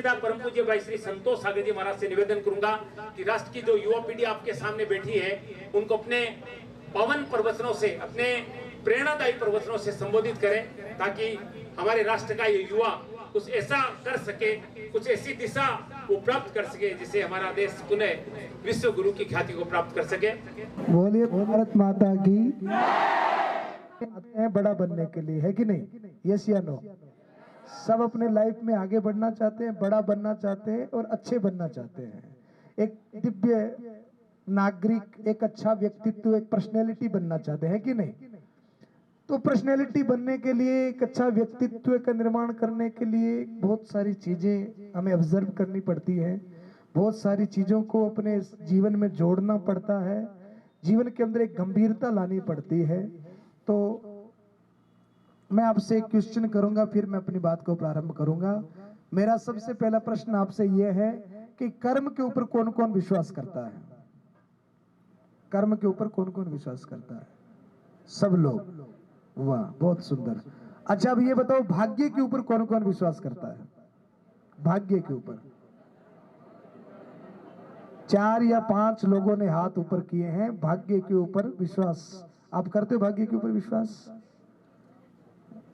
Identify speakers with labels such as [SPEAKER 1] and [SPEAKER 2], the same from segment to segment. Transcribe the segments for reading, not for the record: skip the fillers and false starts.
[SPEAKER 1] सीधा परम पूज्य भाई श्री संतोष सागर जी महाराज से निवेदन करूंगा कि राष्ट्र की जो युवा पीढ़ी आपके सामने बैठी है उनको अपने पवन प्रवचनों से, अपने प्रेरणादायी प्रवचनों से संबोधित करें ताकि हमारे राष्ट्र का ये युवा कुछ ऐसा कर सके, कुछ ऐसी दिशा वो प्राप्त कर सके जिससे हमारा देश पुनः विश्व गुरु की ख्याति को प्राप्त कर सके।
[SPEAKER 2] बोलिए भारत माता की। आते हैं बड़ा बनने के लिए, है कि नहीं? यस या नो? सब अपने लाइफ में आगे बढ़ना चाहते हैं, बड़ा बनना चाहते हैं और अच्छे बनना चाहते हैं। एक दिव्य नागरिक, एक अच्छा व्यक्तित्व, एक पर्सनैलिटी बनना चाहते हैं कि नहीं? तो पर्सनैलिटी बनने के लिए, एक अच्छा व्यक्तित्व का निर्माण करने के लिए बहुत सारी चीजें हमें ऑब्जर्व करनी पड़ती है, बहुत सारी चीजों को अपने जीवन में जोड़ना पड़ता है, जीवन के अंदर एक गंभीरता लानी पड़ती है। तो मैं आपसे एक क्वेश्चन करूंगा, फिर मैं अपनी बात को प्रारंभ करूंगा। मेरा सबसे पहला प्रश्न आपसे यह है कि कर्म के ऊपर कौन कौन विश्वास करता है? कर्म के ऊपर कौन कौन विश्वास करता है? सब लोग। वाह, बहुत सुंदर। अच्छा, अब ये बताओ, भाग्य के ऊपर कौन कौन विश्वास करता है? भाग्य के ऊपर 4 या 5 लोगों ने हाथ ऊपर किए हैं। भाग्य के ऊपर विश्वास आप करते हो? भाग्य के ऊपर विश्वास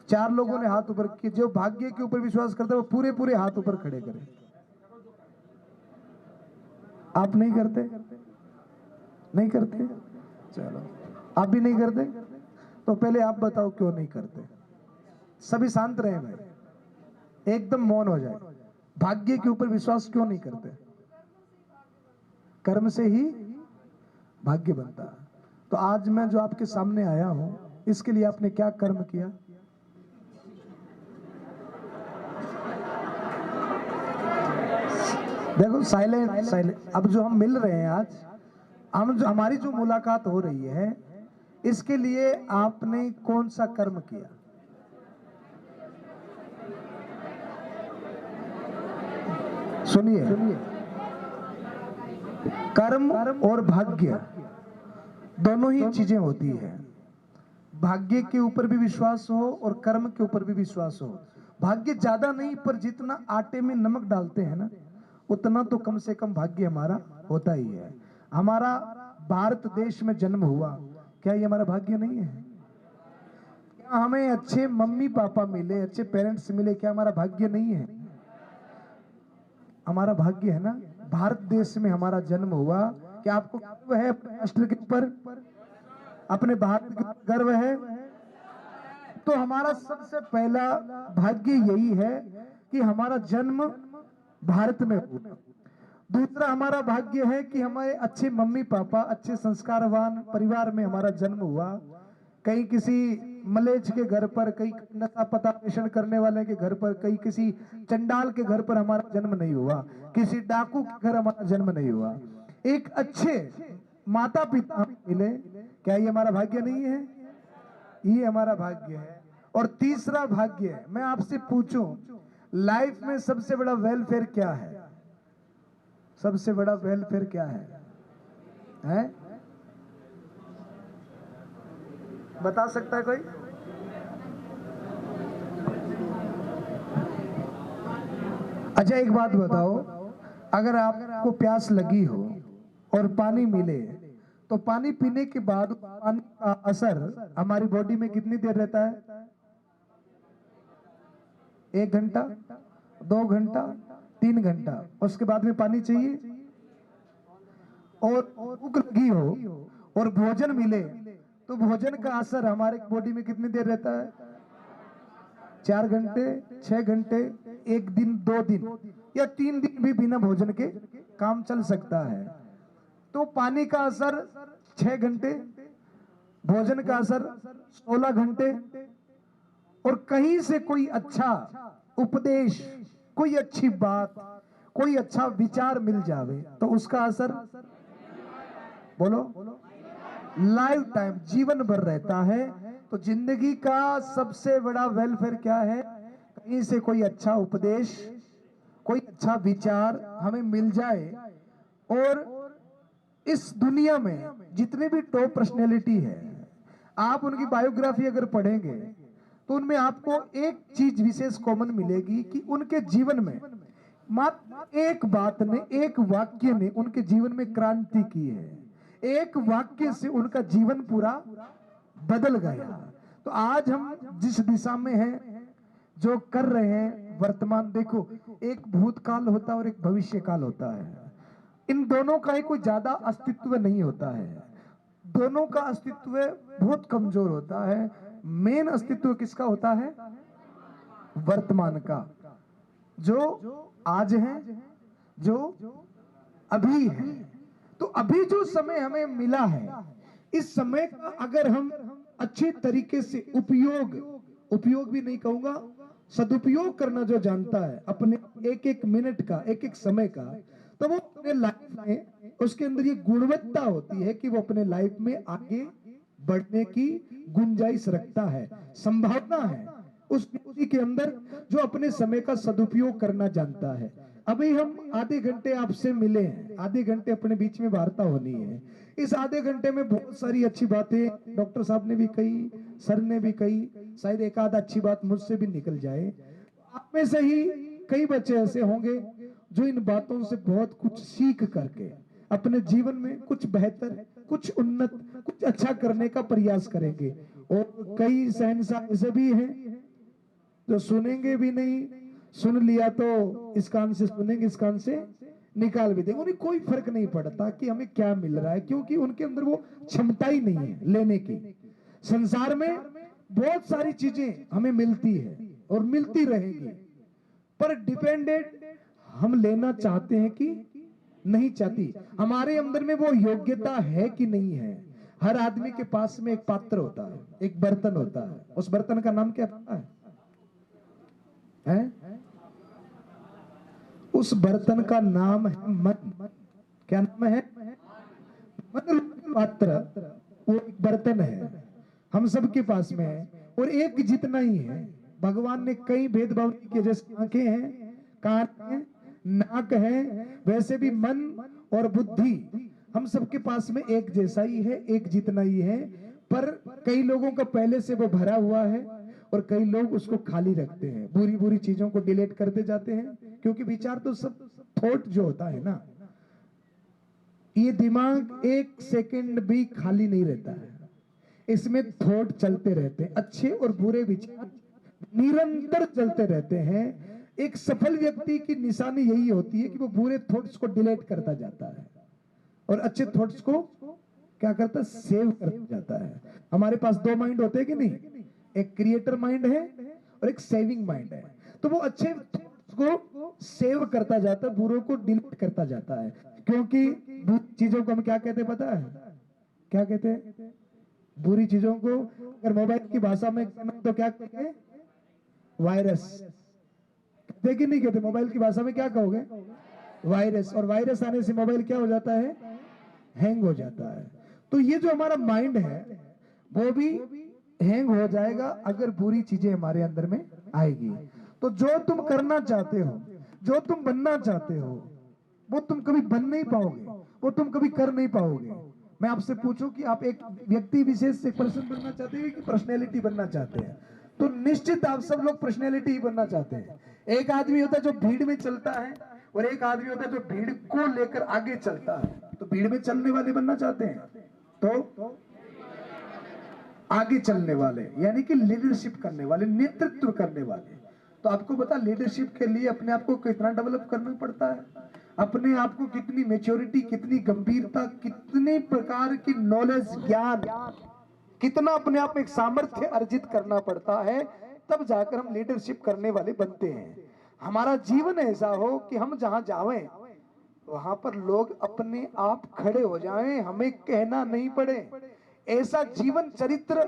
[SPEAKER 2] 4 लोगों ने हाथ ऊपर किए। जो भाग्य के ऊपर विश्वास करते हैं वो पूरे पूरे हाथ ऊपर खड़े करें। आप नहीं करते? नहीं करते? चलो, आप भी नहीं करते तो पहले आप बताओ क्यों नहीं करते। सभी शांत रहे भाई, एकदम मौन हो जाए। भाग्य के ऊपर विश्वास क्यों नहीं करते? कर्म से ही भाग्य बनता है। तो आज मैं जो आपके सामने आया हूं, इसके लिए आपने क्या कर्म किया? देखो, साइलेंट। अब जो हम मिल रहे हैं आज, हमारी जो मुलाकात हो रही है, इसके लिए आपने कौन सा कर्म किया? सुनिए, कर्म और भाग्य दोनों ही चीजें होती है। भाग्य के ऊपर भी विश्वास हो और कर्म के ऊपर भी विश्वास हो। भाग्य ज्यादा नहीं, पर जितना आटे में नमक डालते हैं ना, उतना तो कम से कम भाग्य हमारा होता ही है। हमारा भारत देश में जन्म हुआ, क्या ये हमारा भाग्य नहीं है? क्या हमें अच्छे मम्मी पापा मिले, अच्छे पेरेंट्स मिले, क्या हमारा भाग्य नहीं है? हमारा भाग्य है ना। भारत देश में हमारा जन्म हुआ। क्या आपको गर्व है अपने राष्ट्र के ऊपर, अपने भारत के ऊपर गर्व है? तो हमारा सबसे पहला भाग्य यही है कि हमारा जन्म भारत में हुआ। दूसरा हमारा भाग्य है कि हमारे अच्छे मम्मी पापा, अच्छे संस्कारवान परिवार में हमारा जन्म हुआ। कहीं किसी मलेच्छ के घर पर, कहीं नशा पता पेशन करने वाले के घर पर, कहीं किसी चंडाल के घर पर हमारा जन्म नहीं हुआ, किसी डाकू के घर हमारा जन्म नहीं हुआ। एक अच्छे माता पिता मिले, क्या ये हमारा भाग्य नहीं है? ये हमारा भाग्य है। और तीसरा भाग्य है, मैं आपसे पूछूं, लाइफ में सबसे बड़ा वेलफेयर क्या है? सबसे बड़ा वेलफेयर क्या है? बता सकता है कोई? अच्छा, एक बात बताओ, अगर आपको प्यास लगी हो और पानी मिले, तो पानी पीने के बाद पानी का असर हमारी बॉडी में कितनी देर रहता है? 1 घंटा, 2 घंटा, 3 घंटा। उसके बाद में पानी चाहिए। और भूख लगी हो और भोजन मिले, तो भोजन का असर हमारे बॉडी में कितनी देर रहता है? 4 घंटे, 6 घंटे, 1 दिन, 2 दिन या 3 दिन भी बिना भोजन के काम चल सकता है। तो पानी का असर 6 घंटे, भोजन का असर 16 घंटे। और कहीं से कोई अच्छा उपदेश, कोई अच्छी बात, कोई अच्छा विचार मिल जावे तो उसका असर, बोलो, लाइफ टाइम, जीवन भर रहता है। तो जिंदगी का सबसे बड़ा वेलफेयर क्या है? कहीं से कोई अच्छा उपदेश, कोई अच्छा विचार हमें मिल जाए। और इस दुनिया में जितने भी टॉप पर्सनैलिटी है, आप उनकी बायोग्राफी अगर पढ़ेंगे तो उनमें आपको एक चीज विशेष कॉमन मिलेगी कि उनके जीवन में मात्र एक बात ने, एक वाक्य ने उनके जीवन में क्रांति की है। एक वाक्य से उनका जीवन पूरा बदल गया। तो आज हम जिस दिशा में हैं, जो कर रहे हैं वर्तमान, देखो एक भूतकाल होता है और एक भविष्य काल होता है। इन दोनों का ही कोई ज्यादा अस्तित्व नहीं होता है, दोनों का अस्तित्व बहुत कमजोर होता है। मेन अस्तित्व किसका होता है? वर्तमान का, जो आज है, जो अभी है। तो अभी जो समय हमें मिला है, इस समय का अगर हम अच्छे तरीके से उपयोग भी नहीं कहूंगा, सदुपयोग करना जो जानता है अपने एक एक मिनट का, एक एक समय का, तो वो अपने लाइफ में उसके अंदर ये गुणवत्ता होती है कि वो अपने लाइफ में आगे बढ़ने की गुंजाइश रखता है, संभावना है उस व्यक्ति के अंदर जो अपने समय का सदुपयोग करना जानता है। अभी हम आधे घंटे आपसे मिले हैं, आधे घंटे अपने बीच में वार्ता होनी है। इस आधे घंटे में बहुत सारी अच्छी बातें डॉक्टर साहब ने भी कही, सर ने भी कही, शायद एक आध अच्छी बात मुझसे भी निकल जाए। आप में से ही कई बच्चे ऐसे होंगे जो इन बातों से बहुत कुछ सीख करके अपने जीवन में कुछ बेहतर, कुछ उन्नत, कुछ अच्छा करने का प्रयास करेंगे। और कई शहंशाह ऐसे भी हैं जो सुनेंगे भी नहीं, सुन लिया तो इस कान से सुनेंगे, इस कान से निकाल भी देंगे। उन्हें कोई फर्क नहीं पड़ता कि हमें क्या मिल रहा है, क्योंकि उनके अंदर वो क्षमता ही नहीं है लेने की। संसार में बहुत सारी चीजें हमें मिलती है और मिलती रहेगी, पर डिपेंडेंट हम लेना चाहते हैं कि नहीं चाहती, हमारे अंदर में वो योग्यता है कि नहीं है। हर आदमी के पास में एक पात्र होता है, एक बर्तन होता है। उस बर्तन का नाम क्या पता है? उस बर्तन का नाम है मन। क्या नाम है? मन। पात्र वो एक बर्तन है, हम सबके पास में है और एक जितना ही है। भगवान ने कई भेदभाव किए, जैसे आंखें हैं, कान है, नाक है, वैसे भी मन और बुद्धि हम सबके पास में एक जैसा ही है, एक जितना ही है। पर कई लोगों का पहले से वो भरा हुआ है और कई लोग उसको खाली रखते हैं, बुरी बुरी चीजों को डिलीट करते जाते हैं। क्योंकि विचार तो सब थॉट जो होता है ना, ये दिमाग एक सेकंड भी खाली नहीं रहता है, इसमें थॉट चलते रहते हैं, अच्छे और बुरे विचार निरंतर चलते रहते हैं। एक सफल व्यक्ति की निशानी यही होती है कि वो बुरे थॉट्स को डिलीट करता जाता है और अच्छे थॉट्स को क्या करता है? सेव करता जाता है। हमारे पास दो माइंड होते हैं कि नहीं? एक क्रिएटर माइंड है और एक सेविंग माइंड है। तो वो अच्छे थॉट्स को सेव करता जाता है, बुरों को डिलीट करता जाता है। क्योंकि बुरी चीजों को हम क्या कहते हैं पता है? क्या कहते हैं? बुरी चीजों को अगर मोबाइल की भाषा में तो क्या कहते हैं? वायरस कहते कि नहीं कहते? मोबाइल की भाषा में क्या कहोगे? वायरस। और वायरस आने से मोबाइल क्या हो जाता है? हैंग हो जाता है। तो ये जो हमारा माइंड है वो भी हैंग हो जाएगा अगर बुरी चीजें हमारे अंदर में आएगी। तो जो तुम करना चाहते हो, जो तुम बनना चाहते हो, वो तुम कभी बन नहीं पाओगे, वो तुम कभी कर नहीं पाओगे। मैं आपसे पूछूं कि आप एक व्यक्ति विशेष से पर्सन बनना चाहते हैं कि पर्सनैलिटी बनना चाहते हैं? तो निश्चित आप सब लोग पर्सनैलिटी ही बनना चाहते हैं। एक आदमी होता है जो भीड़ में चलता है और एक आदमी होता है जो भीड़ को लेकर आगे चलता है। तो भीड़ में चलने वाले बनना चाहते हैं, तो आगे चलने वाले यानी कि लीडरशिप करने वाले, नेतृत्व करने वाले। तो आपको पता लीडरशिप के लिए अपने आप को कितना डेवलप करना पड़ता है, अपने आप को कितनी मैच्योरिटी, कितनी गंभीरता, कितने प्रकार की नॉलेज, ज्ञान, कितना अपने आप में एक सामर्थ्य अर्जित करना पड़ता है, तब जाकर हम लीडरशिप करने वाले बनते हैं। हमारा जीवन ऐसा हो कि हम जहां जाएं वहां पर लोग अपने आप खड़े हो जाएं, हमें कहना नहीं पड़े। ऐसा जीवन चरित्र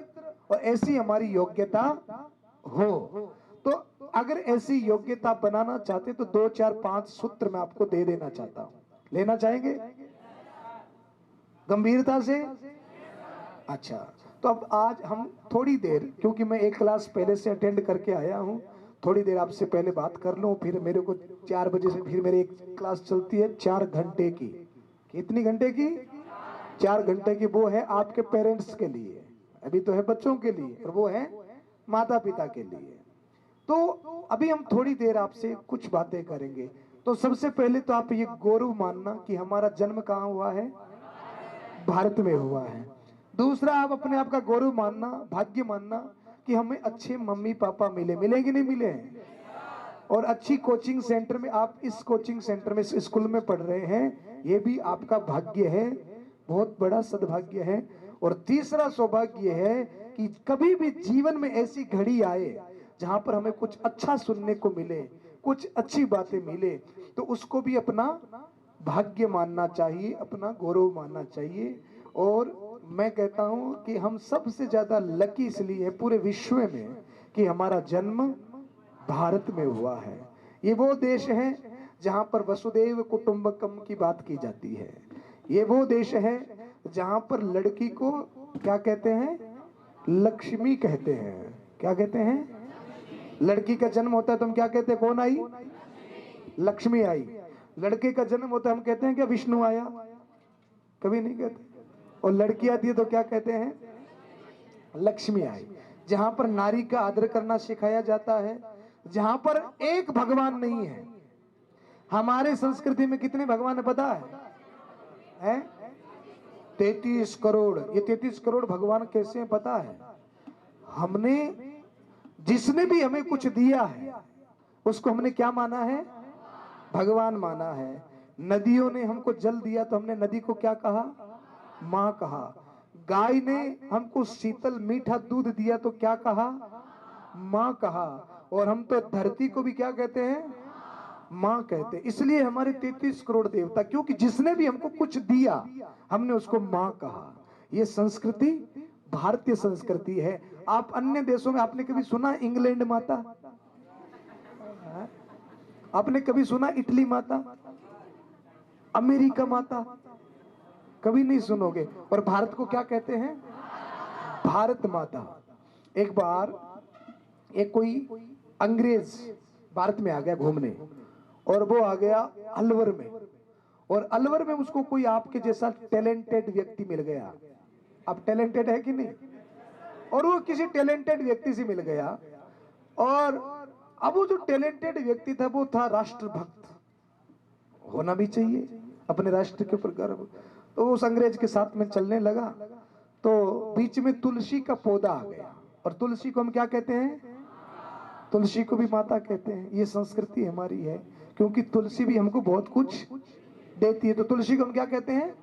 [SPEAKER 2] और ऐसी हमारी योग्यता हो। तो अगर ऐसी योग्यता बनाना चाहते तो 2 4 5 सूत्र मैं आपको दे देना चाहता हूं। लेना चाहेंगे गंभीरता से? अच्छा, तो अब आज हम थोड़ी देर, क्योंकि मैं एक क्लास पहले से अटेंड करके आया हूं, थोड़ी देर आपसे पहले बात कर लूं, फिर मेरे को 4 बजे से फिर मेरी एक क्लास चलती है 4 घंटे की। कितनी घंटे की? 4 घंटे की। वो है आपके पेरेंट्स के लिए, अभी तो है बच्चों के लिए, और वो है माता पिता के लिए। तो अभी हम थोड़ी देर आपसे कुछ बातें करेंगे। तो सबसे पहले तो आप ये गौरव मानना कि हमारा जन्म कहाँ हुआ है, भारत में हुआ है। दूसरा, आप अपने आप का गौरव मानना, भाग्य मानना कि हमें अच्छे मम्मी पापा मिले, मिलेंगे नहीं मिले हैं, और अच्छी कोचिंग सेंटर में, आप इस कोचिंग सेंटर में, इस स्कूल में पढ़ रहे हैं, ये भी आपका भाग्य है, बहुत बड़ा सद्भाग्य है। और तीसरा सौभाग्य है कि कभी भी जीवन में ऐसी घड़ी आए जहां पर हमें कुछ अच्छा सुनने को मिले, कुछ अच्छी बातें मिले, तो उसको भी अपना भाग्य मानना चाहिए, अपना गौरव मानना चाहिए। और मैं कहता हूं कि हम सबसे ज्यादा लकी इसलिए है पूरे विश्व में कि हमारा जन्म भारत में हुआ है। ये वो देश है जहां पर वसुदेव कुटुंबकम की बात की जाती है। ये वो देश है जहां पर लड़की को क्या कहते हैं, लक्ष्मी कहते हैं। क्या कहते हैं? लड़की का जन्म होता है तो हम क्या कहते हैं, कौन आई? लक्ष्मी आई। लड़के का जन्म होता है हम कहते हैं क्या, विष्णु आया? कभी नहीं कहते। और लड़की आती है तो क्या कहते हैं, लक्ष्मी आई। जहां पर नारी का आदर करना सिखाया जाता है, जहां पर एक भगवान नहीं है। हमारे संस्कृति में कितने भगवान है पता है? 33 करोड़। ये 33 करोड़ भगवान कैसे हैं पता है? हमने, जिसने भी हमें कुछ दिया है उसको हमने क्या माना है, भगवान माना है। नदियों ने हमको जल दिया तो हमने नदी को क्या कहा, माँ कहा। गाय ने हमको शीतल मीठा दूध दिया तो क्या कहा, माँ कहा। और हम तो धरती को भी क्या कहते हैं, माँ कहते हैं। इसलिए हमारे 33 करोड़ देवता, क्योंकि जिसने भी हमको कुछ दिया हमने उसको माँ कहा। ये संस्कृति भारतीय संस्कृति है। आप अन्य देशों में आपने कभी सुना इंग्लैंड माता? आपने कभी सुना इटली माता, अमेरिका माता? कभी नहीं सुनोगे। और भारत को क्या कहते हैं, भारत माता। एक बार एक कोई अंग्रेज भारत में आ गया घूमने, और वो आ गया अलवर में। और अलवर में उसको कोई आपके जैसा टैलेंटेड व्यक्ति मिल गया। अब टैलेंटेड है कि नहीं? और वो किसी टैलेंटेड व्यक्ति से मिल गया, और अब वो जो टैलेंटेड व्यक्ति था वो था राष्ट्रभक्त। होना भी चाहिए, अपने राष्ट्र के ऊपर गर्व। तो उस अंग्रेज के साथ में चलने लगा तो बीच में तुलसी का पौधा आ गया। और तुलसी को हम क्या कहते हैं, तुलसी को भी माता कहते हैं। ये संस्कृति हमारी है, क्योंकि तुलसी भी हमको बहुत कुछ देती है। तो तुलसी को हम क्या कहते हैं,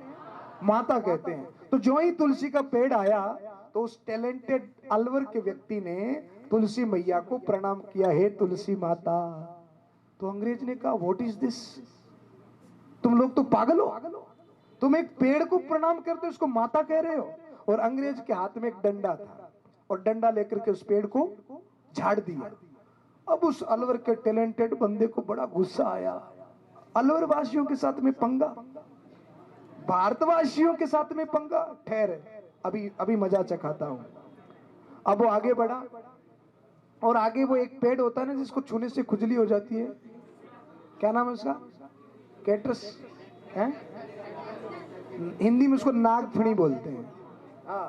[SPEAKER 2] माता कहते हैं। तो जो ही तुलसी का पेड़ आया तो उस टैलेंटेड अलवर के व्यक्ति ने तुलसी मैया को प्रणाम किया, हे तुलसी माता। तो अंग्रेज ने कहा, व्हाट इज दिस, तुम लोग तो पागल हो, तुम एक पेड़ को प्रणाम करते हो उसको माता कह रहे हो। और अंग्रेज के हाथ में एक डंडा था, और डंडा लेकर के उस पेड़ को झाड़ दिया। अब उस अलवर के टैलेंटेड बंदे को बड़ा गुस्सा आया। अलवर वासियों के साथ में पंगा, भारतवासियों के साथ में पंगा। ठहर, अभी अभी मजा चखाता हूं। अब वो आगे बढ़ा, और आगे वो एक पेड़ होता है ना जिसको छूने से खुजली हो जाती है, क्या नाम है उसका, कैटरस है, हिंदी में उसको नागफणी बोलते हैं। हाँ,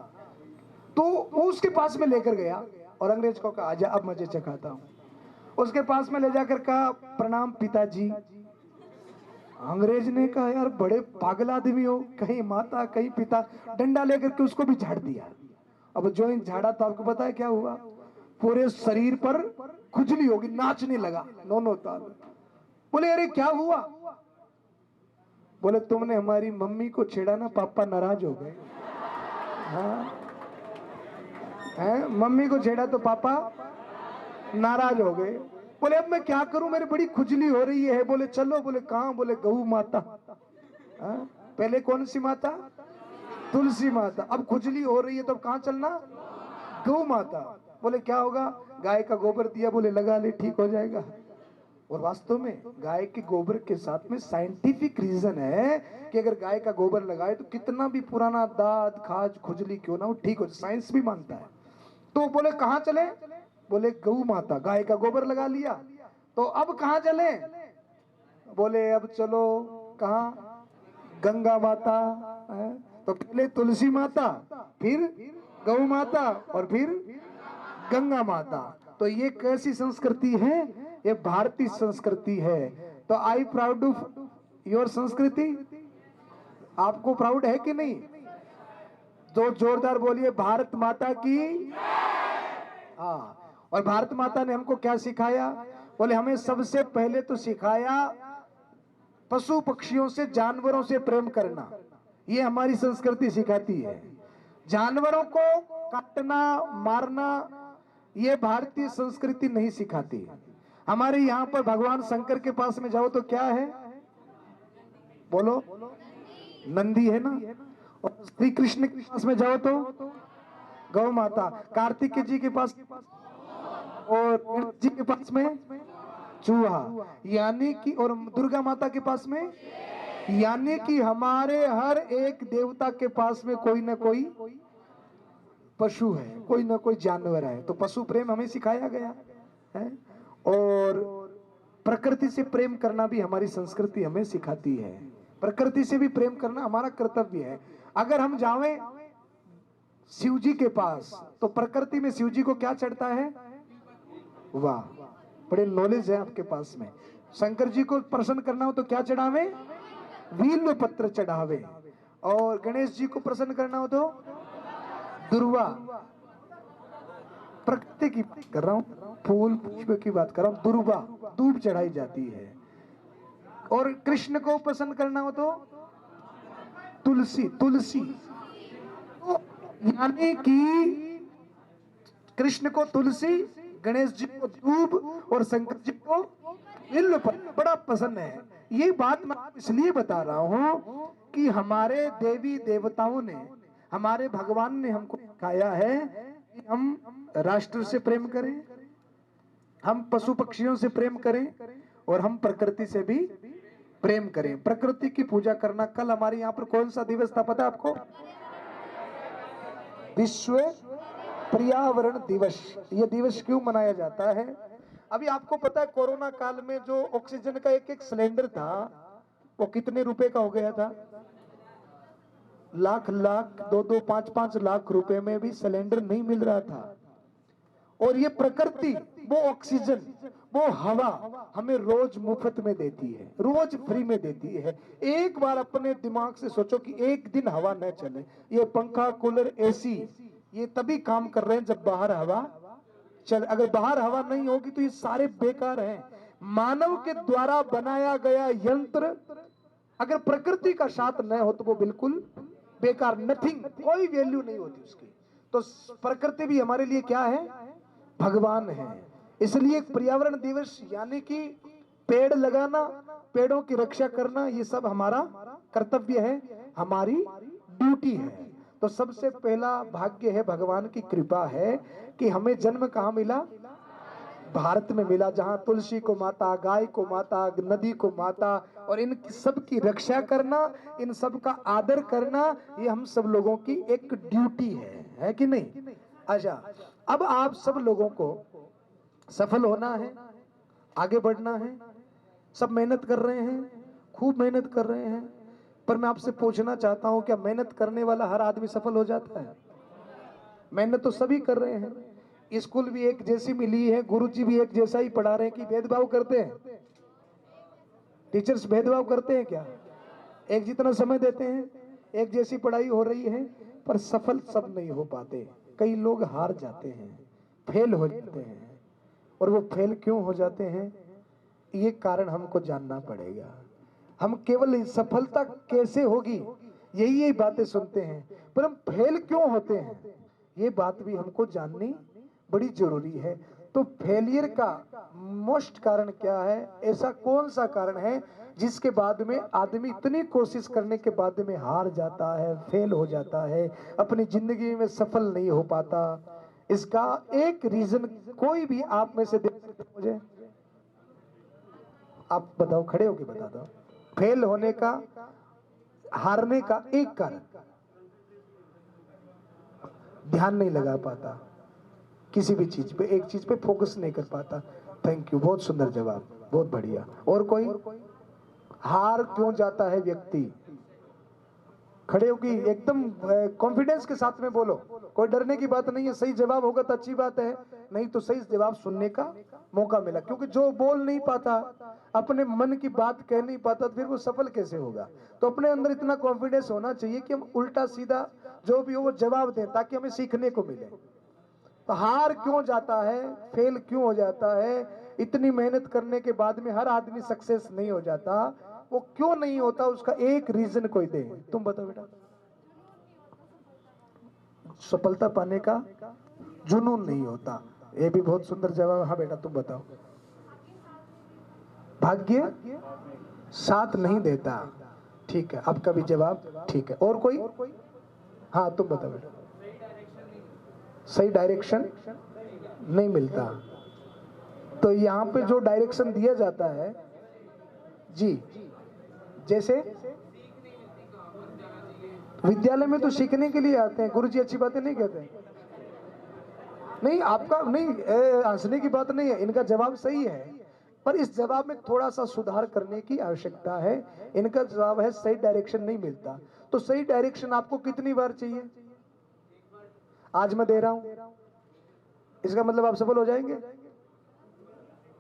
[SPEAKER 2] तो वो उसके पास में लेकर गया और अंग्रेज को कहा, आजा अब मजे चखाता हूं। उसके पास में ले जाकर कहा, प्रणाम पिताजी। अंग्रेज ने कहा, यार बड़े पागल आदमी हो, कहीं माता कहीं पिता। डंडा लेकर के उसको भी झाड़ दिया। अब जो इन झाड़ा था, आपको पता है क्या हुआ, पूरे शरीर पर खुजली होगी, नाचने लगा दोनों ताल। बोले अरे क्या हुआ? बोले तुमने हमारी मम्मी को छेड़ा ना, पापा नाराज हो गए। हाँ, मम्मी को छेड़ा तो पापा नाराज हो गए। बोले अब मैं क्या करूं, मेरी बड़ी खुजली हो रही है। बोले चलो। बोले कहां? बोले गऊ माता। पहले कौन सी माता? तुलसी माता। अब खुजली हो रही है तो अब कहां चलना? गऊ माता। बोले क्या होगा? गाय का गोबर दिया, बोले लगा ले, ठीक हो जाएगा। और वास्तव में गाय के गोबर के साथ में साइंटिफिक रीजन है कि अगर गाय का गोबर लगाए तो कितना भी पुराना दाद खाज खुजली क्यों ना हो, ठीक हो, साइंस भी मानता है। तो बोले कहां चले? बोले गऊ माता। गाय का गोबर लगा लिया, तो अब कहां चले? बोले अब चलो कहां? गंगा माता। तो पहले तुलसी माता, फिर गऊ माता, और फिर गंगा माता। तो ये कैसी संस्कृति है? ये भारतीय संस्कृति है। तो आई प्राउड ऑफ योर संस्कृति। आपको प्राउड है कि नहीं? जो जोरदार बोलिए भारत माता की। हाँ, और भारत माता ने हमको क्या सिखाया? बोले हमें सबसे पहले तो सिखाया पशु पक्षियों से, जानवरों से प्रेम करना। ये हमारी संस्कृति सिखाती है। जानवरों को काटना, मारना, ये भारतीय संस्कृति नहीं सिखाती। हमारे यहाँ पर भगवान शंकर के पास में जाओ तो क्या है? बोलो, नंदी है ना। और श्री कृष्ण के पास में जाओ तो गौ माता। कार्तिकेय जी के पास और गणेश जी के पास में चूहा, यानी कि, और दुर्गा माता के पास में, यानी कि हमारे हर एक देवता के पास में कोई ना कोई पशु है, कोई ना कोई जानवर है। तो पशु प्रेम हमें सिखाया गया है। और प्रकृति से प्रेम करना भी हमारी संस्कृति हमें सिखाती है। प्रकृति से भी प्रेम करना हमारा कर्तव्य है। अगर हम जावें शिव जी के पास तो प्रकृति में शिव जी को क्या चढ़ता है? वाह, बड़े नॉलेज है आपके पास में। शंकर जी को प्रसन्न करना हो तो क्या चढ़ावे? वील्य पत्र चढ़ावे। और गणेश जी को प्रसन्न करना हो तो दुर्वा। प्रकृति की बात कर रहा हूं, फूल पुष्प की बात कर रहा हूं। दुर्वा, धूप चढ़ाई जाती है। और कृष्ण को प्रसन्न करना हो तो तुलसी। तुलसी तो यानी कि कृष्ण को तुलसी, गणेश जी को धूप और शंकर जी को बिल्व बड़ा पसंद है। ये बात मैं इसलिए बता रहा हूं कि हमारे देवी देवताओं ने, हमारे भगवान ने हमको सिखाया है कि हम राष्ट्र से प्रेम करें, हम पशु पक्षियों से प्रेम करें और हम प्रकृति से भी प्रेम करें। प्रकृति की पूजा करना। कल हमारे यहाँ पर कौन सा दिवस था पता है आपको? विश्व पर्यावरण दिवस। ये दिवस क्यों मनाया जाता है? अभी आपको पता है कोरोना काल में जो ऑक्सीजन का एक सिलेंडर था वो कितने रुपए का हो गया था? लाख लाख, 2-2, 5-5 लाख रुपए में भी सिलेंडर नहीं मिल रहा था। और ये प्रकृति, वो ऑक्सीजन, वो हवा हमें रोज मुफ्त में देती है, रोज फ्री में देती है। एक बार अपने दिमाग से सोचो कि एक दिन हवा न चले। ये पंखा, कूलर, एसी ये तभी काम कर रहे हैं जब बाहर हवा चल। अगर बाहर हवा नहीं होगी तो ये सारे बेकार हैं। मानव के द्वारा बनाया गया यंत्र अगर प्रकृति का साथ न हो तो वो बिल्कुल बेकार, नथिंग, कोई वैल्यू नहीं होती उसकी। तो प्रकृति भी हमारे लिए क्या है? भगवान है। इसलिए पर्यावरण दिवस यानी कि पेड़ लगाना, पेड़ों की रक्षा करना, ये सब हमारा कर्तव्य है, हमारी ड्यूटी है। तो सबसे पहला भाग्य है, भगवान की कृपा है कि हमें जन्म कहाँ मिला? भारत में मिला, जहाँ तुलसी को माता, गाय को माता, नदी को माता, और इन सब की रक्षा करना, इन सब का आदर करना, ये हम सब लोगों की एक ड्यूटी है कि नहीं? अच्छा, अब आप सब लोगों को सफल होना है, आगे बढ़ना है। सब मेहनत कर रहे हैं, खूब मेहनत कर रहे हैं, पर मैं आपसे पूछना चाहता हूं क्या मेहनत करने वाला हर आदमी सफल हो जाता है? मेहनत तो सभी कर रहे हैं, स्कूल भी एक जैसी मिली है, गुरुजी भी एक जैसा ही पढ़ा रहे हैं कि भेदभाव करते हैं? टीचर्स भेदभाव करते हैं क्या? एक जितना समय देते हैं, एक जैसी पढ़ाई हो रही है, पर सफल सब नहीं हो पाते। कई लोग हार जाते हैं, फेल हो जाते हैं। और वो फेल क्यों हो जाते हैं, ये कारण हमको जानना पड़ेगा। हम केवल सफलता कैसे होगी यही बातें सुनते हैं, पर हम फेल क्यों होते हैं ये बात भी हमको जाननी बड़ी जरूरी है। तो फेलियर का मोस्ट कारण क्या है? ऐसा कौन सा कारण है जिसके बाद में आदमी इतनी कोशिश करने के बाद में हार जाता है, फेल हो जाता है, अपनी जिंदगी में सफल नहीं हो पाता? इसका एक रीजन कोई भी आप में से दे सकते मुझे? आप बताओ, खड़े होके बता दो। फेल होने का, हारने का एक कारण ध्यान नहीं लगा पाता, किसी भी चीज पे, एक चीज पे फोकस नहीं कर पाता। थैंक यू, बहुत सुंदर जवाब, बहुत बढ़िया। और कोई? हार क्यों जाता है व्यक्ति? खड़े होगी एकदम कॉन्फिडेंस के साथ में बोलो, कोई डरने की बात नहीं है। सही जवाब होगा तो अच्छी बात है, नहीं तो सही जवाब सुनने का मौका मिला। क्योंकि जो बोल नहीं पाता, अपने मन की बात कह नहीं पाता, फिर वो सफल कैसे होगा। तो अपने अंदर इतना कॉन्फिडेंस होना चाहिए कि हम उल्टा सीधा जो भी हो वो जवाब दें, ताकि हमें सीखने को मिले। तो हार क्यों जाता है, फेल क्यों हो जाता है, इतनी मेहनत करने के बाद में हर आदमी सक्सेस नहीं हो जाता, वो क्यों नहीं होता, उसका एक रीजन कोई दे। तुम बताओ बेटा। सफलता पाने का जुनून नहीं होता, ये भी बहुत सुंदर जवाब। हाँ बेटा तुम बताओ। भाग्य साथ नहीं देता, ठीक है, आपका भी जवाब ठीक है। और कोई? हाँ तुम बताओ बेटा। सही डायरेक्शन नहीं मिलता। तो यहाँ पे जो डायरेक्शन दिया जाता है जी, जैसे विद्यालय में तो सीखने के लिए आते हैं, गुरुजी अच्छी बातें नहीं कहते हैं। नहीं आपका नहीं, हंसने की बात नहीं है, इनका जवाब सही है, पर इस जवाब में थोड़ा सा सुधार करने की आवश्यकता है। इनका जवाब है सही डायरेक्शन नहीं मिलता। तो सही डायरेक्शन आपको कितनी बार चाहिए? आज मैं दे रहा हूं, इसका मतलब आप सफल हो जाएंगे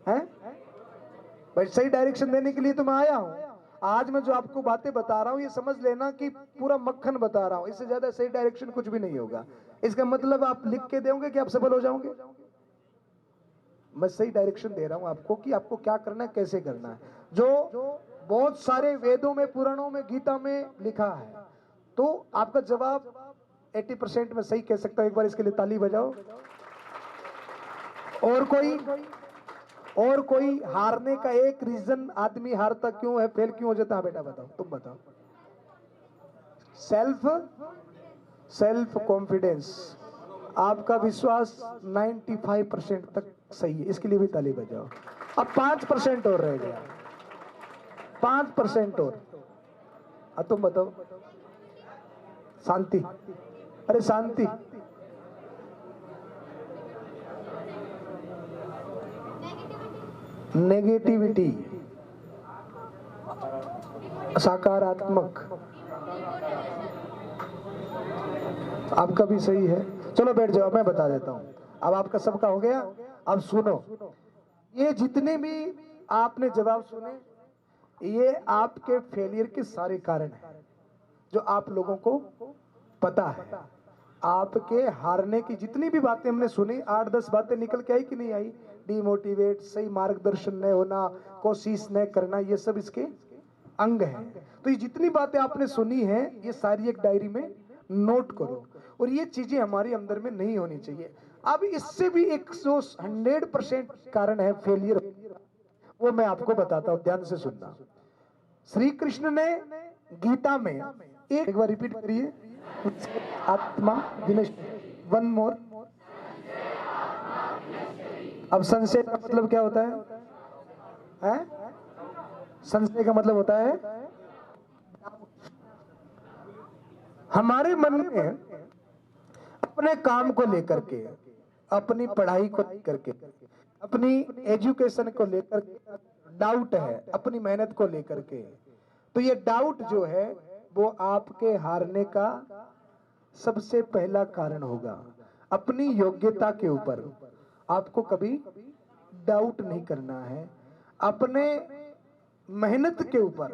[SPEAKER 2] हैं भाई। सही डायरेक्शन देने के लिए तो मैं आया हूं। आज मैं जो आपको बातें बता रहा हूं, ये समझ लेना कि पूरा मक्खन बता रहा हूं, इससे ज्यादा सही डायरेक्शन कुछ भी नहीं होगा। इसका मतलब आप लिख के दोगे कि आप सफल हो जाओगे। मैं सही डायरेक्शन दे रहा हूं आपको कि आपको क्या करना है, कैसे करना है, जो बहुत सारे वेदों में, पुराणों में, गीता में लिखा है। तो आपका जवाब 80% में सही कह सकता हूं। एक बार इसके लिए ताली बजाओ। और कोई हारने का एक रीजन, आदमी हारता क्यों है, फेल क्यों हो जाता है बेटा बताओ, तुम बताओ। सेल्फ कॉन्फिडेंस, आपका विश्वास 95% तक सही है, इसके लिए भी ताली बजाओ। अब 5% और रह गया, 5% और। अब तुम बताओ। शांति, अरे शांति। नेगेटिविटी, सकारात्मक, आपका भी सही है। चलो बैठ जाओ, मैं बता देता हूं। अब आपका सबका हो गया। अब सुनो, ये जितने भी आपने जवाब सुने, ये आपके फेलियर के सारे कारण हैं, जो आप लोगों को पता है। आपके हारने की जितनी भी बातें हमने सुनी, 8-10 बातें निकल के आई कि नहीं आई? डिमोटिवेट, सही मार्गदर्शन न होना, कोशिश न करना, ये सब इसके अंग हैं। तो ये जितनी बातें आपने सुनी हैं, ये सारी एक डायरी में नोट करो। और ये चीजें हमारे अंदर में नहीं होनी चाहिए। अब इससे भी 100% कारण है फेलियर, वो मैं आपको बताता हूं, ध्यान से सुनना। श्री कृष्ण ने गीता में एक बार रिपीट करिए, आत्मा विनश्यति। One more. अब संशय का मतलब क्या होता है? संशय का मतलब होता है हमारे मन में अपने काम को लेकर के, अपनी पढ़ाई को लेकर के, अपनी एजुकेशन को लेकर के डाउट है, अपनी मेहनत को लेकर के। तो ये डाउट जो है वो आपके हारने का सबसे पहला कारण होगा। अपनी योग्यता के ऊपर आपको कभी डाउट नहीं करना है। अपने मेहनत के ऊपर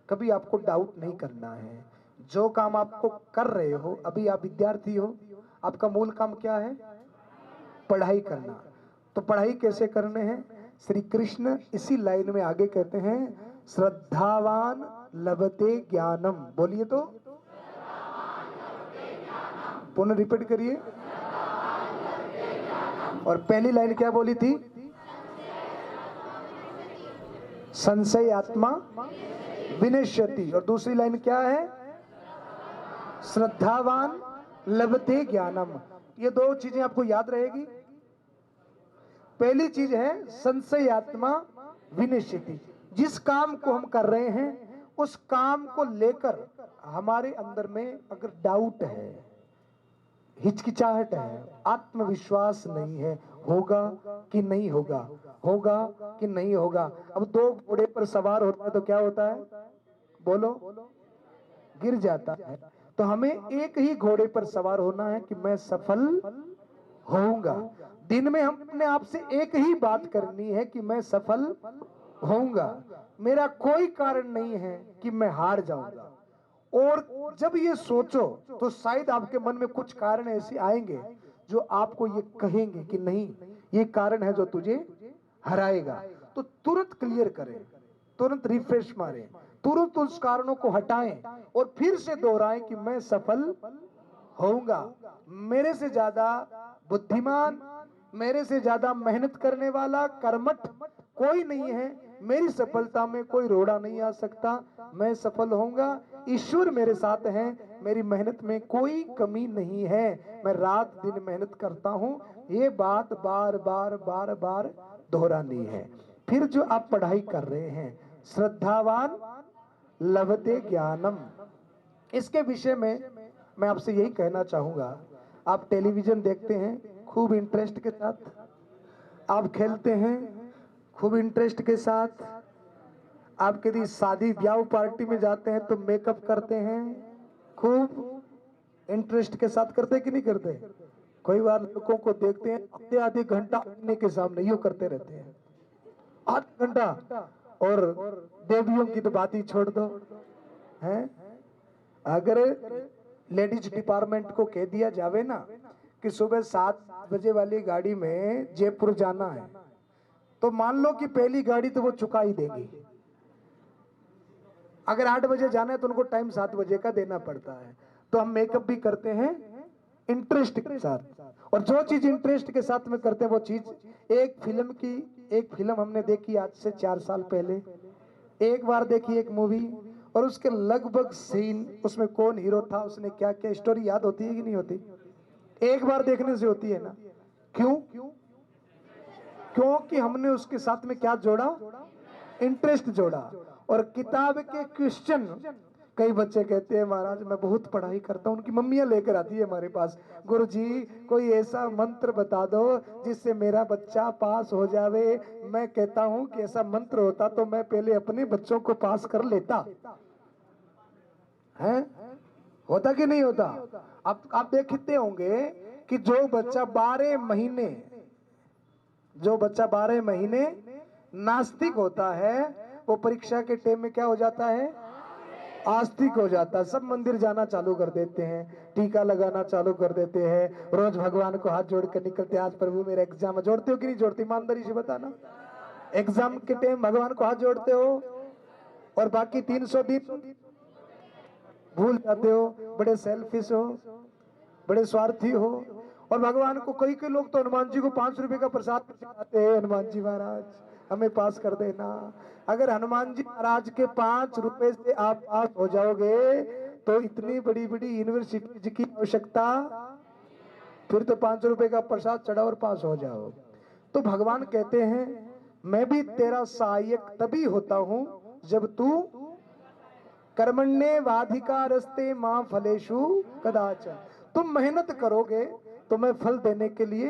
[SPEAKER 2] कभी आपको डाउट नहीं करना है। जो काम आपको कर रहे हो, अभी आप विद्यार्थी हो, आपका मूल काम क्या है? पढ़ाई करना। तो पढ़ाई कैसे करने हैं? श्री कृष्ण इसी लाइन में आगे कहते हैं, श्रद्धावान लभते ज्ञानम। बोलिए तो, पुनः रिपीट करिए। और पहली लाइन क्या बोली थी? संशय आत्मा विनश्यति। और दूसरी लाइन क्या है? श्रद्धावान लभते ज्ञानम। ये दो चीजें आपको याद रहेगी। पहली चीज है संशय आत्मा विनश्यति। जिस काम को हम कर रहे हैं, उस काम को लेकर हमारे अंदर में अगर डाउट है, हिचकिचाहट है, आत्मविश्वास नहीं है, होगा कि नहीं होगा, होगा कि नहीं होगा। अब दो घोड़े पर सवार होता है तो क्या होता है? बोलो, गिर जाता है। तो हमें एक ही घोड़े पर सवार होना है कि मैं सफल होऊंगा। दिन में हम अपने आप से एक ही बात करनी है कि मैं सफल होऊंगा, मेरा कोई कारण नहीं है कि मैं हार जाऊंगा। और जब ये सोचो तो शायद आपके मन में कुछ कारण ऐसे आएंगे जो आपको ये कहेंगे कि नहीं, ये कारण है जो तुझे हराएगा। तो तुरंत क्लियर करें, तुरंत रिफ्रेश मारें, तुरंत उस कारणों को हटाएं और फिर से दोहराएं कि मैं सफल होऊंगा। मेरे से ज्यादा बुद्धिमान, मेरे से ज्यादा मेहनत करने वाला, कर्मठ कोई नहीं है। मेरी सफलता में कोई रोड़ा नहीं आ सकता, मैं सफल होऊंगा। ईश्वर मेरे साथ है, मेरी मेहनत में कोई कमी नहीं है, मैं रात दिन मेहनत करता हूं। ये बात बार बार बार बार दोहरानी है। फिर जो आप पढ़ाई कर रहे हैं, श्रद्धावान लभते ज्ञानम, इसके विषय में मैं आपसे यही कहना चाहूंगा। आप टेलीविजन देखते हैं खूब इंटरेस्ट के साथ, आप खेलते हैं खूब इंटरेस्ट के साथ, आप कभी शादी ब्याह पार्टी में जाते हैं तो मेकअप करते हैं खूब इंटरेस्ट के साथ, करते कि नहीं करते? कोई बार लोगों को देखते हैं आधे आधे घंटा आईने के सामने यूं करते रहते हैं, आधा घंटा। और देवियों की तो बात ही छोड़ दो, हैं? अगर लेडीज डिपार्टमेंट को कह दिया जावे ना कि सुबह 7 बजे वाली गाड़ी में जयपुर जाना है, तो मान लो कि पहली गाड़ी तो वो चुका ही देंगी। अगर 8 बजे जाना है तो उनको टाइम 7 बजे का देना पड़ता है। तो हम मेकअप भी करते हैं इंटरेस्ट के साथ, और जो चीज इंटरेस्ट के साथ में करते हैं वो चीज, एक फिल्म हमने देखी आज से 4 साल पहले, एक बार देखी एक मूवी, और उसके लगभग सीन, उसमें कौन हीरो था, उसने क्या क्या, स्टोरी याद होती है कि नहीं होती? एक बार देखने से होती है ना। क्यों? क्योंकि हमने उसके साथ में क्या जोड़ा? इंटरेस्ट जोड़ा। और किताब के क्वेश्चन, कई बच्चे कहते हैं महाराज मैं बहुत पढ़ाई करता हूँ, उनकी मम्मियां लेकर आती है हमारे पास, गुरुजी कोई ऐसा मंत्र बता दो जिससे मेरा बच्चा पास हो जावे। मैं कहता हूँ कि ऐसा मंत्र होता तो मैं पहले अपने बच्चों को पास कर लेता है। होता कि नहीं होता? आप देखते होंगे कि जो बच्चा 12 महीने नास्तिक होता है, वो परीक्षा के टाइम में क्या हो जाता है? आस्तिक हो जाता है। सब मंदिर जाना चालू कर देते हैं, टीका लगाना चालू कर देते हैं, रोज भगवान को हाथ जोड़ कर निकलते हैं, आज प्रभु मेरा एग्जाम है। जोड़ते हो कि नहीं जोड़ते? ईमानदारी से बताना। एग्जाम के टाइम भगवान को हाथ जोड़ते हो और बाकी 300 दिन भूल जाते हो, बड़े सेल्फिश हो, बड़े स्वार्थी हो। और भगवान को, कई लोग तो हनुमान जी को 5 रुपए का प्रसाद चढ़ाते हैं, हनुमान जी महाराज हमें पास कर देना। अगर हनुमान जी महाराज के 5 रुपए से आप पास हो जाओगे तो इतनी बड़ी बड़ी यूनिवर्सिटी की आवश्यकता, फिर तो 5 रुपए का प्रसाद चढ़ाओ और पास हो जाओ। तो भगवान कहते हैं मैं भी तेरा सहायक तभी होता हूं जब तू कर्मण्ये वाधिकारस्ते मां फलेषु कदाचन, तुम मेहनत करोगे तो मैं फल देने के लिए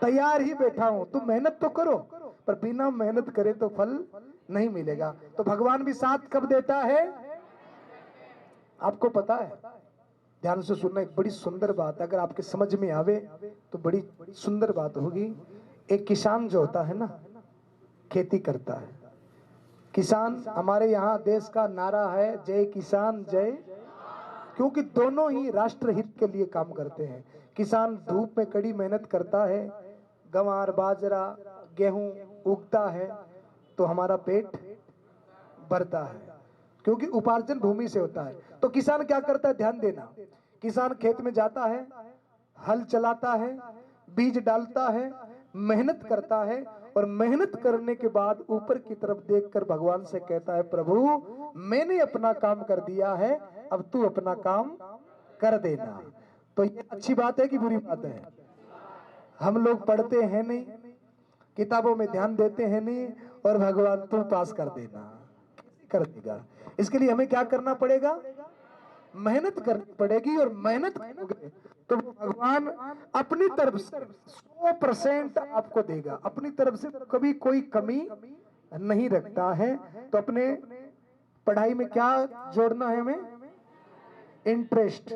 [SPEAKER 2] तैयार ही बैठा हूं। तुम मेहनत तो करो, पर बिना मेहनत करे तो फल नहीं मिलेगा। तो भगवान भी साथ कब देता है? आपको पता है? ध्यान से सुनना, एक बड़ी सुंदर बात, अगर आपके समझ में आवे तो बड़ी सुंदर बात होगी। एक किसान जो होता है ना, खेती करता है, किसान, हमारे यहाँ देश का नारा है जय किसान जय, क्योंकि दोनों ही राष्ट्र हित के लिए काम करते हैं। किसान धूप में कड़ी मेहनत करता है, गंवार बाजरा गेहूं उगता है तो हमारा पेट भरता है, क्योंकि उपार्जन भूमि से होता है। तो किसान क्या करता है? ध्यान देना, किसान खेत में जाता है, हल चलाता है, बीज डालता है, मेहनत करता है, और मेहनत करने के बाद ऊपर की तरफ देखकर भगवान से कहता है प्रभु मैंने अपना काम कर दिया है, अब तू अपना काम कर देना। तो ये अच्छी बात है कि बुरी बात है? हम लोग पढ़ते हैं नहीं, किताबों में ध्यान देते हैं नहीं, और भगवान तू पास कर देना, कर देगा। इसके लिए हमें क्या करना पड़ेगा? मेहनत करनी पड़ेगी, और मेहनत करोगे तो भगवान अपनी तरफ से 100% आपको देगा। अपनी तरफ से कभी कोई कमी नहीं रखता है। तो अपने पढ़ाई में क्या जोड़ना है हमें? इंटरेस्ट।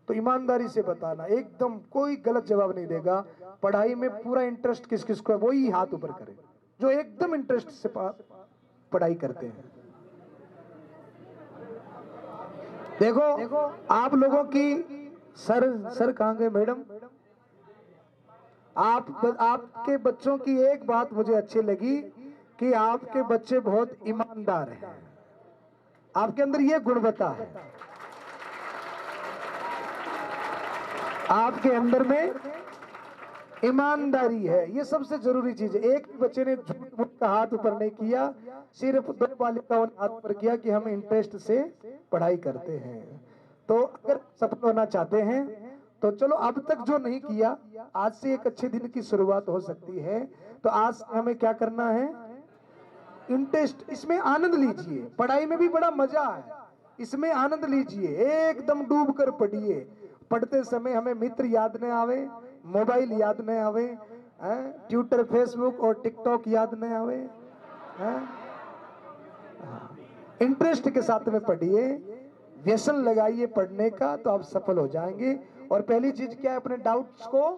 [SPEAKER 2] तो ईमानदारी से बताना, एकदम कोई गलत जवाब नहीं देगा। पढ़ाई में पूरा इंटरेस्ट किस किस को है, वही हाथ ऊपर करे जो एकदम इंटरेस्ट से पढ़ाई करते हैं। देखो आप लोगों की सर कहां गए मैडम? आपके बच्चों की एक बात मुझे अच्छी लगी कि आपके बच्चे बहुत ईमानदार हैं, आपके अंदर ये गुणवत्ता है, आपके अंदर में ईमानदारी है। ये सबसे जरूरी चीज है। एक बच्चे ने झूठ मूठ का हाथ ऊपर नहीं किया, सिर्फ 2 बालिकाओं ने हाथ ऊपर किया कि हम इंटरेस्ट से पढ़ाई करते हैं। तो अगर सफल होना चाहते हैं तो चलो, अब तक जो नहीं किया, आज से एक अच्छे दिन की शुरुआत हो सकती है। तो आज से हमें क्या करना है? इंटरेस्ट, इसमें आनंद लीजिए। पढ़ाई में भी बड़ा मजा है, इसमें आनंद लीजिए, एकदम डूब कर पढ़िए। पढ़ते समय हमें मित्र याद न आवे, मोबाइल याद न आवे, ट्विटर फेसबुक और टिकटॉक याद न आवे। इंटरेस्ट के साथ में पढ़िए, व्यसन लगाइए पढ़ने का, तो आप सफल हो जाएंगे। और पहली चीज क्या है? अपने डाउट्स को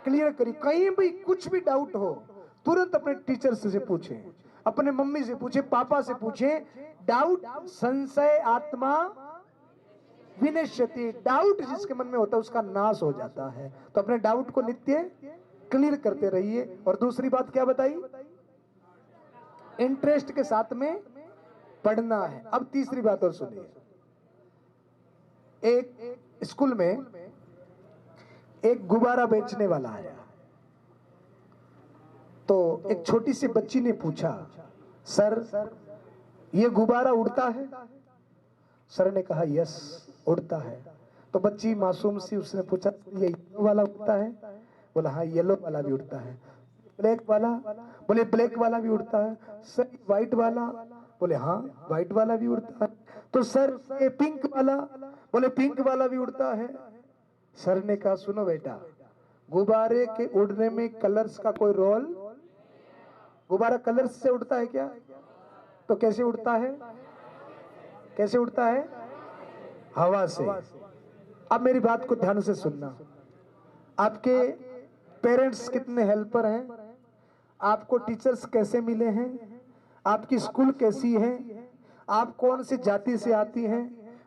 [SPEAKER 2] क्लियर करिए। कहीं भी कुछ भी डाउट हो तुरंत अपने टीचर से पूछें, अपने मम्मी से पूछें, पापा से पूछें। डाउट संशय आत्मा विनश्यति, डाउट जिसके मन में होता है उसका नाश हो जाता है। तो अपने डाउट को नित्य क्लियर करते रहिए। और दूसरी बात क्या बताई? इंटरेस्ट के साथ में पढ़ना है। अब तीसरी बात और सुनिए। एक स्कूल में एक गुब्बारा बेचने वाला आया, तो एक छोटी सी बच्ची ने पूछा, सर ये गुब्बारा उड़ता है? सर ने कहा यस उड़ता है। तो बच्ची मासूम सी उसने पूछा, ये येलो वाला उड़ता है? बोला हाँ येलो वाला भी उड़ता है। ब्लैक वाला? बोले ब्लैक वाला भी उड़ता है। सर व्हाइट वाला? बोले हाँ व्हाइट वाला भी उड़ता है। तो सर ये पिंक वाला? बोले पिंक वाला भी उड़ता है। सर ने कहा सुनो बेटा, गुब्बारे के उड़ने में कलर्स का कोई रोल, गुब्बारा कलर्स से उड़ता है क्या? तो कैसे उड़ता है? कैसे उड़ता है? हवा से। अब मेरी बात को ध्यान से सुनना। आपके पेरेंट्स कितने हेल्पर हैं? आपको टीचर्स कैसे मिले हैं? आपकी स्कूल कैसी है? आप कौन सी जाति से आती हैं?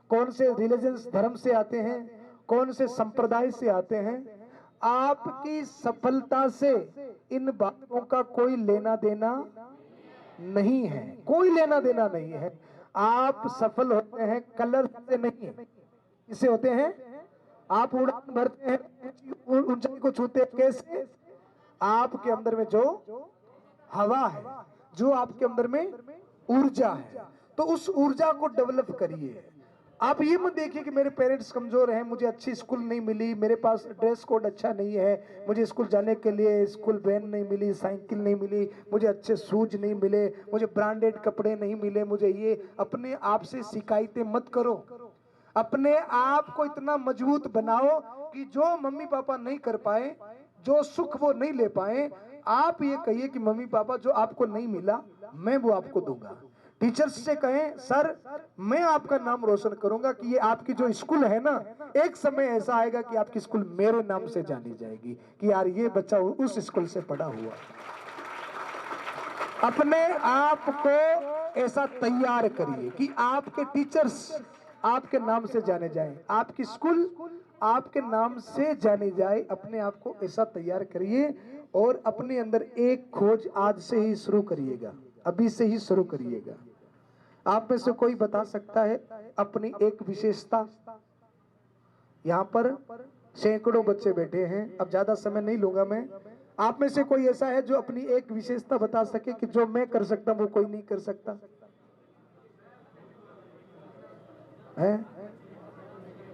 [SPEAKER 2] कौन से रिलीजन धर्म से आते हैं? कौन से संप्रदाय से आते हैं? आपकी सफलता से इन बातों का कोई लेना देना नहीं है, कोई लेना देना नहीं है। आप सफल होते हैं कलर से नहीं, इससे होते हैं आप उड़ान भरते हैं, ऊंचाई को छूते हैं। कैसे? आपके अंदर में जो हवा है, जो आपके अंदर में ऊर्जा है, तो उस ऊर्जा को डेवलप करिए। आप ये मत देखिए कि मेरे पेरेंट्स कमजोर हैं, मुझे अच्छी स्कूल नहीं मिली, मेरे पास ड्रेस कोड अच्छा नहीं है, मुझे स्कूल जाने के लिए स्कूल वैन नहीं मिली, साइकिल नहीं मिली, मुझे अच्छे शूज नहीं मिले, मुझे ब्रांडेड कपड़े नहीं मिले, मुझे ये। अपने आप से शिकायतें मत करो। अपने आप को इतना मजबूत बनाओ कि जो मम्मी पापा नहीं कर पाए, जो सुख वो नहीं ले पाए, आप ये कहिए कि मम्मी पापा जो आपको नहीं मिला मैं वो आपको दूंगा। टीचर्स से कहें सर मैं आपका नाम रोशन करूंगा कि ये आपकी जो स्कूल है ना, एक समय ऐसा आएगा कि आपकी स्कूल मेरे नाम से जानी जाएगी कि यार ये बच्चा उस स्कूल से पढ़ा हुआ। अपने आप को ऐसा तैयार करिए कि आपके टीचर्स आपके नाम से जाने जाएं, आपकी स्कूल आपके नाम से जानी जाए। अपने आप को ऐसा तैयार करिए और अपने अंदर एक खोज आज से ही शुरू करिएगा, अभी से ही शुरू करिएगा। आप में से कोई बता सकता है अपनी एक विशेषता? यहाँ पर सैकड़ों बच्चे बैठे हैं, अब ज्यादा समय नहीं लूंगा मैं। आप में से कोई ऐसा है जो अपनी एक विशेषता बता सके कि जो मैं कर सकता हूं वो कोई नहीं कर सकता है?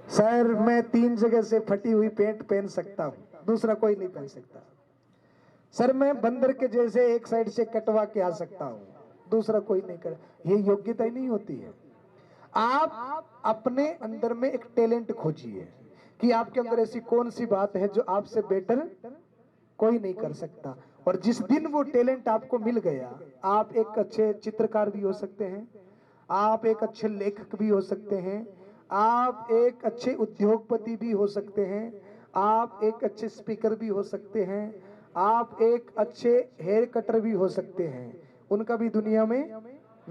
[SPEAKER 2] सर मैं 3 जगह से फटी हुई पैंट पहन सकता हूं, दूसरा कोई नहीं पहन सकता। सर मैं बंदर के जैसे एक साइड से कटवा के आ सकता हूं, दूसरा कोई नहीं कर। ये योग्यता ही नहीं होती है। आप अपने अंदर में एक टैलेंट खोजिए कि आपके अंदर ऐसी कौन सी बात है जो आपसे बेटर कोई नहीं कर सकता। और जिस दिन वो टैलेंट आपको मिल गया, आप एक अच्छे चित्रकार भी हो सकते हैं, आप एक अच्छे लेखक भी हो सकते हैं, आप एक अच्छे उद्योगपति भी हो सकते हैं, आप एक अच्छे स्पीकर भी हो सकते हैं, आप एक अच्छे हेयर कटर भी हो सकते हैं, उनका भी दुनिया में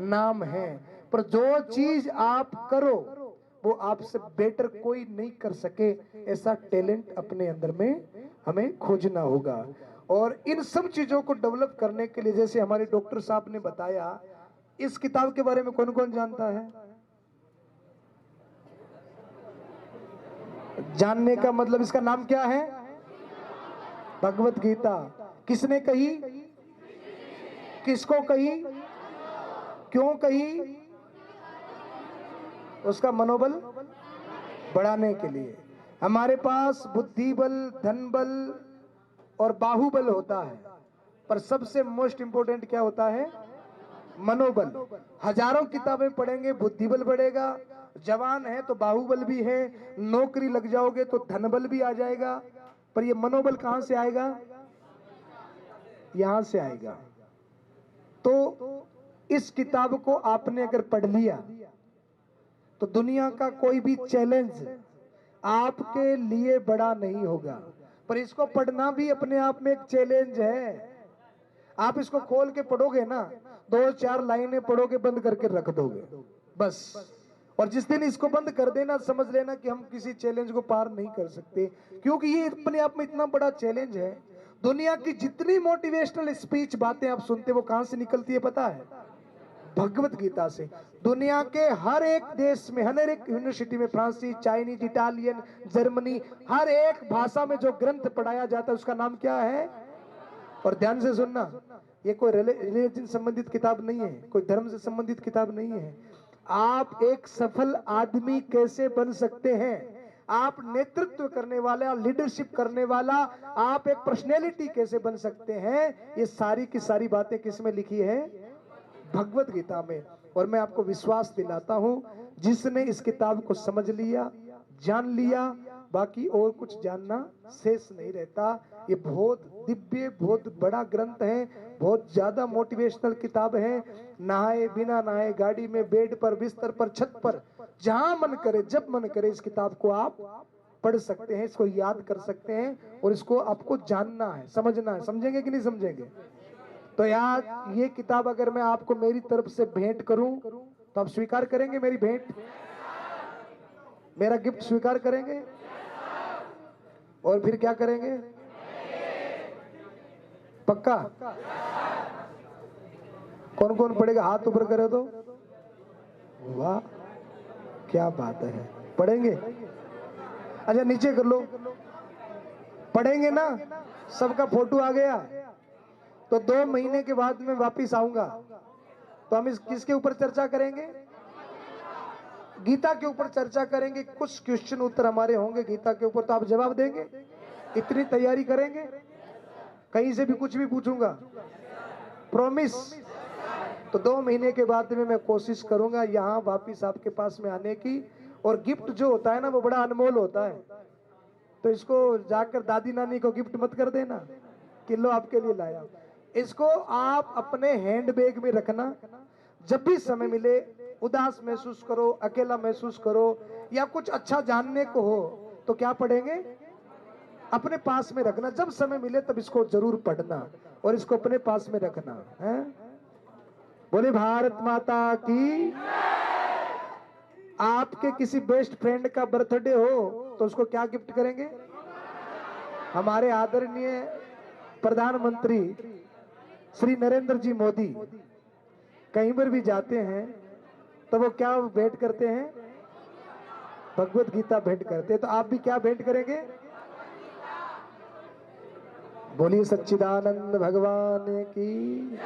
[SPEAKER 2] नाम है। पर जो चीज आप करो वो आपसे बेटर कोई नहीं कर सके, ऐसा टैलेंट अपने अंदर में हमें खोजना होगा। और इन सब चीजों को डेवलप करने के लिए, जैसे हमारे डॉक्टर साहब ने बताया, इस किताब के बारे में कौन कौन जानता है? जानने का मतलब इसका नाम क्या है? भगवत गीता। किसने कही? किसको कही? क्यों कही? उसका मनोबल बढ़ाने के लिए। हमारे पास बुद्धि बल, धन बल और बाहुबल होता है, पर सबसे मोस्ट इंपोर्टेंट क्या होता है? मनोबल। हजारों किताबें पढ़ेंगे, बुद्धि बल बढ़ेगा, जवान है तो बाहुबल भी है, नौकरी लग जाओगे तो धन बल भी आ जाएगा, पर ये मनोबल कहां से आएगा? यहां से आएगा। तो इस किताब को आपने अगर पढ़ लिया तो दुनिया का कोई भी चैलेंज आपके लिए बड़ा नहीं होगा। पर इसको पढ़ना भी अपने आप में एक चैलेंज है। आप इसको खोल के पढ़ोगे ना, 2-4 लाइनें पढ़ोगे, बंद करके रख दोगे बस। और जिस दिन इसको बंद कर देना, समझ लेना कि हम किसी चैलेंज को पार नहीं कर सकते, क्योंकि ये अपने आप में इतना बड़ा चैलेंज है। दुनिया की जितनी मोटिवेशनल स्पीच बातें आप सुनते, वो कहां से निकलती है पता है? भगवत गीता से। दुनिया के हर एक देश में, हर एक यूनिवर्सिटी में, फ्रांसीसी, चाइनीज, इटालियन, जर्मनी, हर एक भाषा में जो ग्रंथ पढ़ाया जाता है उसका नाम क्या है? और ध्यान से सुनना, ये कोई रिलीजन संबंधित किताब नहीं है, कोई धर्म से संबंधित किताब नहीं है। आप एक सफल आदमी कैसे बन सकते हैं, आप नेतृत्व करने वाला, लीडरशिप करने वाला, आप एक पर्सनैलिटी कैसे बन सकते हैं, ये सारी की सारी बातें किसमें लिखी है? भगवत गीता में। और मैं आपको विश्वास दिलाता हूं, जिसने इस किताब को समझ लिया, जान लिया, बाकी और कुछ जानना शेष नहीं रहता। ये बहुत दिव्य, बहुत बड़ा ग्रंथ है, बहुत ज्यादा मोटिवेशनल किताब है। नहाए बिना नहाए, गाड़ी में, बेड पर, बिस्तर पर, छत पर, जहां मन करे, जब मन करे, इस किताब को आप पढ़ सकते हैं, इसको याद कर सकते हैं, और इसको आपको जानना है, समझना है। समझेंगे कि नहीं समझेंगे? तो यार, ये किताब अगर मैं आपको मेरी तरफ से भेंट करूं तो आप स्वीकार करेंगे मेरी भेंट? मेरा गिफ्ट स्वीकार करेंगे? और फिर क्या करेंगे? पक्का? कौन कौन पढ़ेगा? हाथ ऊपर करे तो। वाह, क्या बात है, पढ़ेंगे? अच्छा, नीचे कर लो। पढ़ेंगे ना? सबका फोटो आ गया? तो 2 महीने के बाद मैं वापिस आऊंगा, तो हम इस किसके ऊपर चर्चा करेंगे? गीता के ऊपर चर्चा करेंगे। कुछ क्वेश्चन उत्तर हमारे होंगे गीता के ऊपर, तो आप जवाब देंगे? इतनी तैयारी करेंगे? कहीं से भी कुछ भी पूछूंगा? प्रॉमिस? तो 2 महीने के बाद में मैं कोशिश करूंगा यहाँ वापिस आपके पास में आने की। और गिफ्ट जो होता है ना, वो बड़ा अनमोल होता है, तो इसको जाकर दादी नानी को गिफ्ट मत कर देना कि लो आपके लिए लाया। इसको आप अपने हैंड बैग में रखना। जब भी समय मिले, उदास महसूस करो, अकेला महसूस करो, या कुछ अच्छा जानने को हो, तो क्या पढ़ेंगे? अपने पास में रखना। जब समय मिले तब इसको जरूर पढ़ना और इसको अपने पास में रखना है। बोले भारत माता की। आपके किसी बेस्ट फ्रेंड का बर्थडे हो तो उसको क्या गिफ्ट करेंगे? हमारे आदरणीय प्रधानमंत्री श्री नरेंद्र जी मोदी कहीं पर भी जाते हैं तो वो क्या भेंट करते हैं? भगवत गीता भेंट करते हैं। तो आप भी क्या भेंट करेंगे? बोलिए सच्चिदानंद भगवान की।